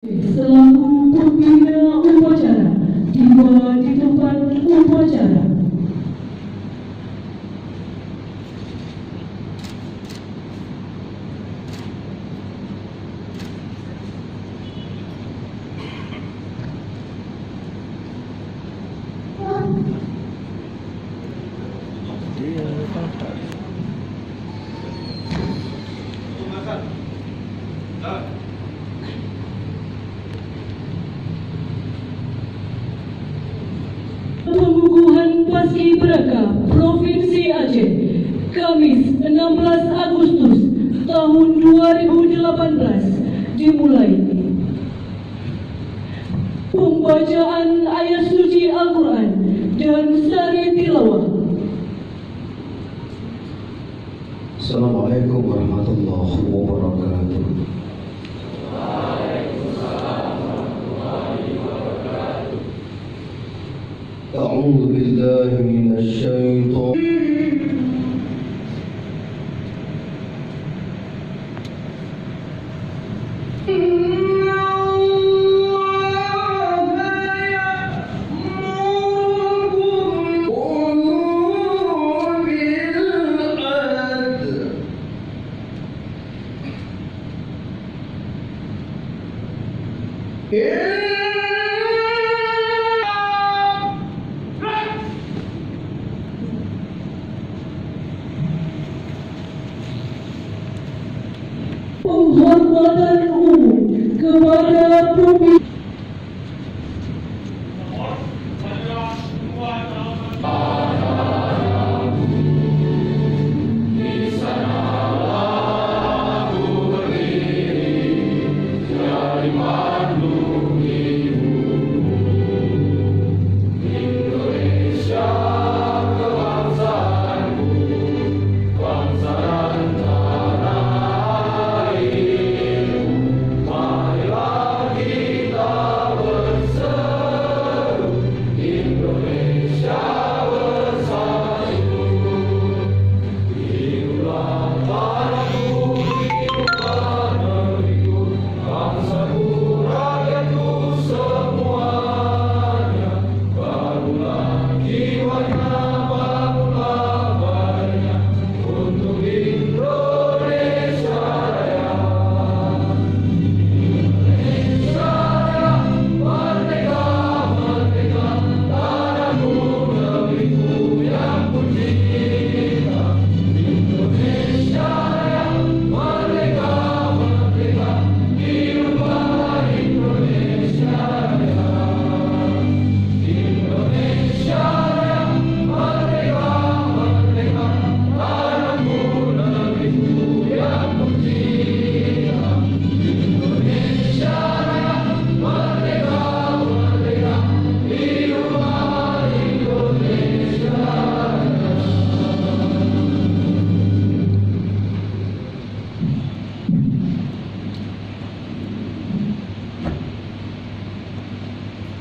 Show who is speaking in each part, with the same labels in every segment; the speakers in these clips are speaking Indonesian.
Speaker 1: Selaku pembina upacara, tiba di tempat upacara. Pengukuhan Paskibraka Provinsi Aceh, Kamis 16 Agustus tahun 2018 dimulai. Pembacaan ayat suci Al-Quran dan sari tilawah.
Speaker 2: Assalamualaikum warahmatullahi wabarakatuh. أعوذ بالله من الشيطان
Speaker 1: Penghormatan umum kepada pemimpin.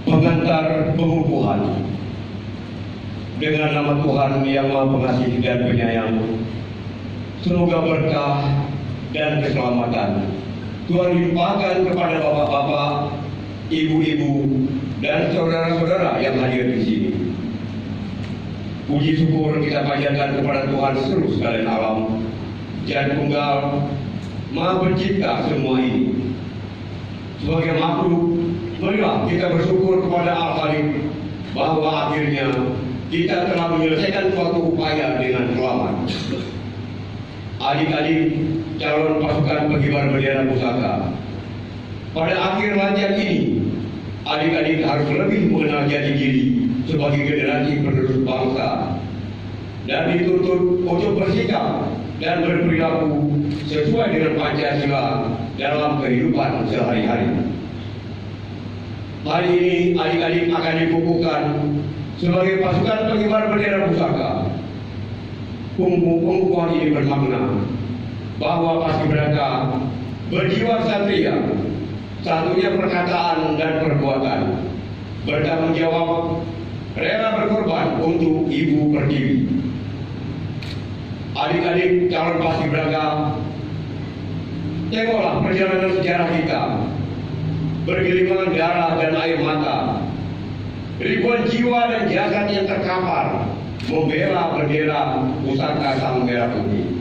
Speaker 2: Pengantar pengukuhan dengan nama Tuhan yang Maha Pengasih dan Penyayang. Semoga berkah dan keselamatan Tuhan limpahkan kepada bapak-bapak, ibu-ibu, dan saudara-saudara yang hadir di sini. Puji syukur kita panjatkan kepada Tuhan seluruh sekalian alam, Jat Tunggal, Maha Pencipta semua ini. Sebagai makhluk, marilah kita bersyukur kepada Al-Khaliq bahwa akhirnya kita telah menyelesaikan suatu upaya dengan selamat. Adik-adik calon pasukan pengibar bendera pusaka, pada akhir latihan ini, adik-adik harus lebih mengenal jati diri sebagai generasi penerus bangsa dan dituntut untuk bersikap dan berperilaku sesuai dengan Pancasila dalam kehidupan sehari-hari. Hari ini adik-adik akan dikukuhkan sebagai pasukan pengibar bendera pusaka. Pengukuhan ini bermakna bahwa Paskibraka berjiwa satria, satunya perkataan dan perbuatan, bertanggung jawab, rela berkorban untuk Ibu Pertiwi. Adik-adik calon paskibraka, tengoklah perjalanan sejarah kita. bergelimangan darah dan air mata. Ribuan jiwa dan jasad yang terkapar membela bendera pusaka Sang Merah Putih.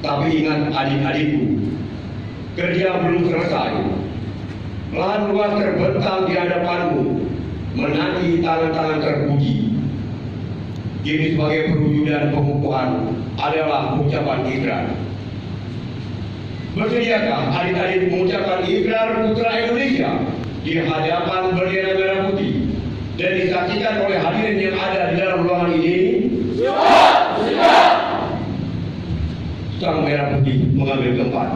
Speaker 2: Tapi ingat adik-adikku, kerja belum selesai. Lahan luas terbentang di hadapanmu, menanti tangan-tangan terpuji. Kini sebagai perwujudan pengukuhan adalah ucapan ikrar. Bersediakah adik-adik mengucapkan ikrar putra Indonesia di hadapan bendera merah putih dan disaksikan oleh hadirin yang ada di dalam ruangan ini? Sang Merah Putih mengambil tempat.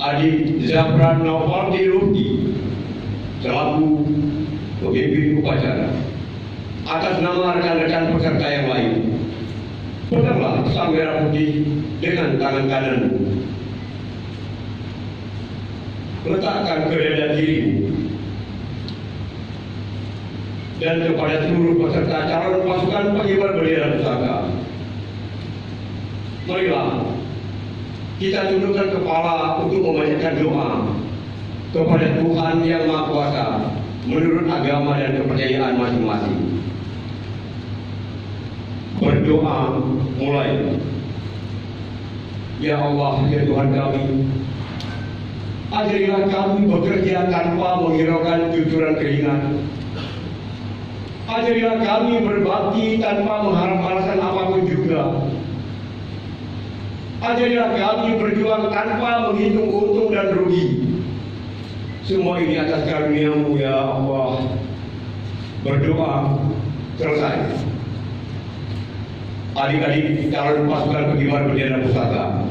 Speaker 2: Adik Zafran Nofaldi Lutfi selaku pemimpin upacara, atas nama rekan-rekan peserta yang lain, peganglah Sang Merah Putih dengan tangan kananmu. Letakkan ke dada kirimu. Dan kepada seluruh peserta calon pasukan pengibar bendera pusaka, marilah kita tundukkan kepala untuk memanjatkan doa kepada Tuhan Yang Maha Kuasa menurut agama dan kepercayaan masing-masing. Berdoa mulai. Ya Allah, ya Tuhan kami, ajarilah kami bekerja tanpa menghiraukan cucuran keringat. Ajarilah kami berbakti tanpa mengharap balasan apapun juga. Ajarilah kami berjuang tanpa menghitung untung dan rugi. Semua ini atas karunia-Mu ya Allah. Berdoa selesai. Adik-adik calon pasukan pengibar bendera pusaka,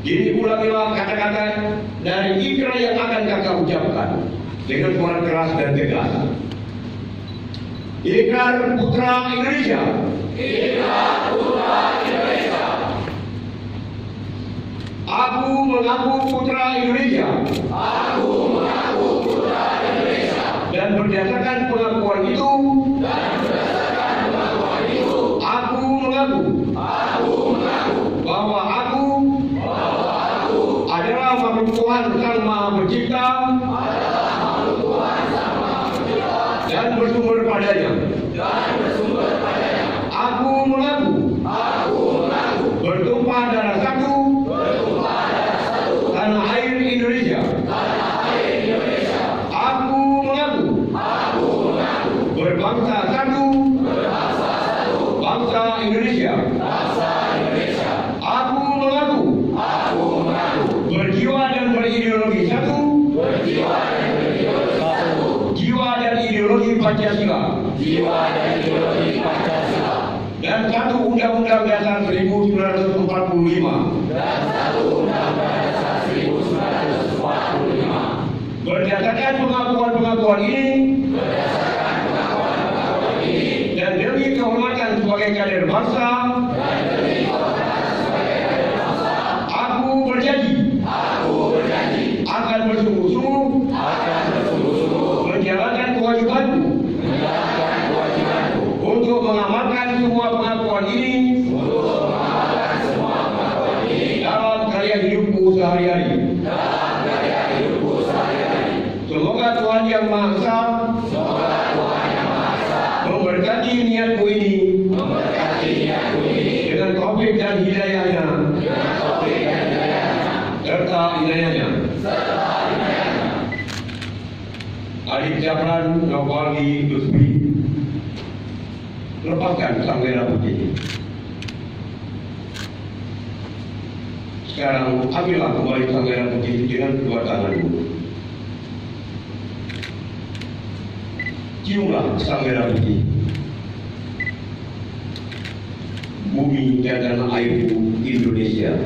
Speaker 2: kini ulangilah kata-kata dari ikrar yang akan kakak ucapkan dengan suara keras dan tegas. Ikrar Putra Indonesia. Ikrar Putra Indonesia. Aku mengaku putra Indonesia. Aku mengaku putra Indonesia. Dan berdasarkan pengakuan itu. Aku mengaku. Bahwa aku. Adalah makhluk Tuhan Sang Maha Pencipta. Dan bersumber padanya. Aku mengaku. Bertumpah darah satu. Tanah air Indonesia. Aku mengaku. Berbangsa satu. Bangsa Indonesia. Aku mengaku. Berjiwa dan berideologi satu. Jiwa dan ideologi Pancasila. Dan satu Undang-Undang Dasar 1945. Berdasarkan pengakuan-pengakuan ini, dan demi kehormatan sebagai kader bangsa, aku berjanji akan bersungguh-sungguh menjalankan kewajibanku untuk mengamalkan semua pengakuan ini dalam karya hidupku sehari-hari. Semoga Tuhan Yang Maha Esa memberkati niatku ini dengan taufik dan hidayahnya serta inayahnya. Adik Zafran Nofaldi Lutfi, lepaskan Sang Merah Putih. Sekarang ambillah kembali Sang Merah Putih dengan kedua tanganmu. Ciumlah Sang Merah Putih. Bumi dan tanah airku Indonesia.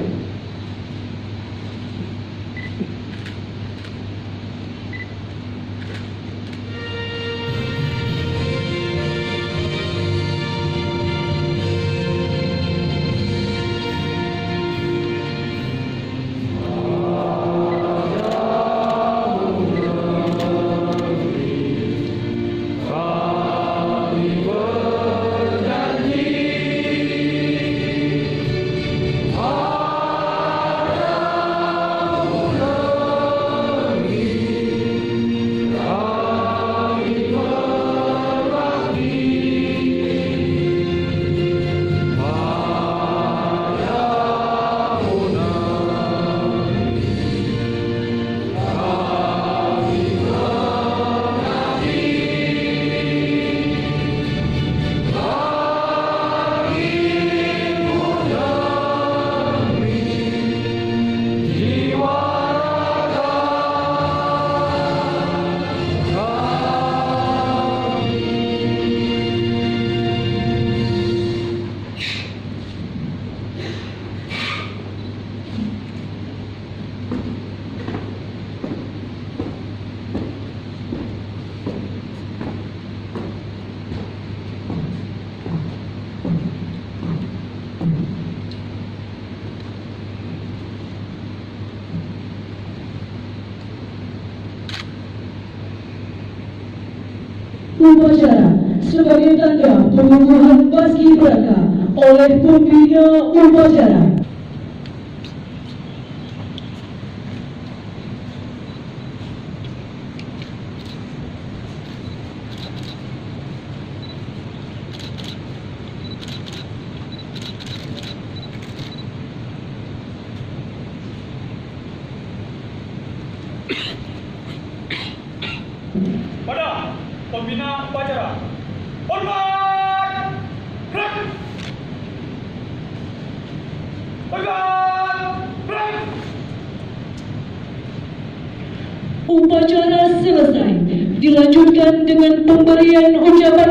Speaker 1: upacara sebagai tanda pengukuhan paskibraka oleh pembina upacara.
Speaker 3: Pada pembina upacara, hormat, gerak, tegak, gerak.
Speaker 1: Upacara selesai, dilanjutkan dengan pemberian ucapan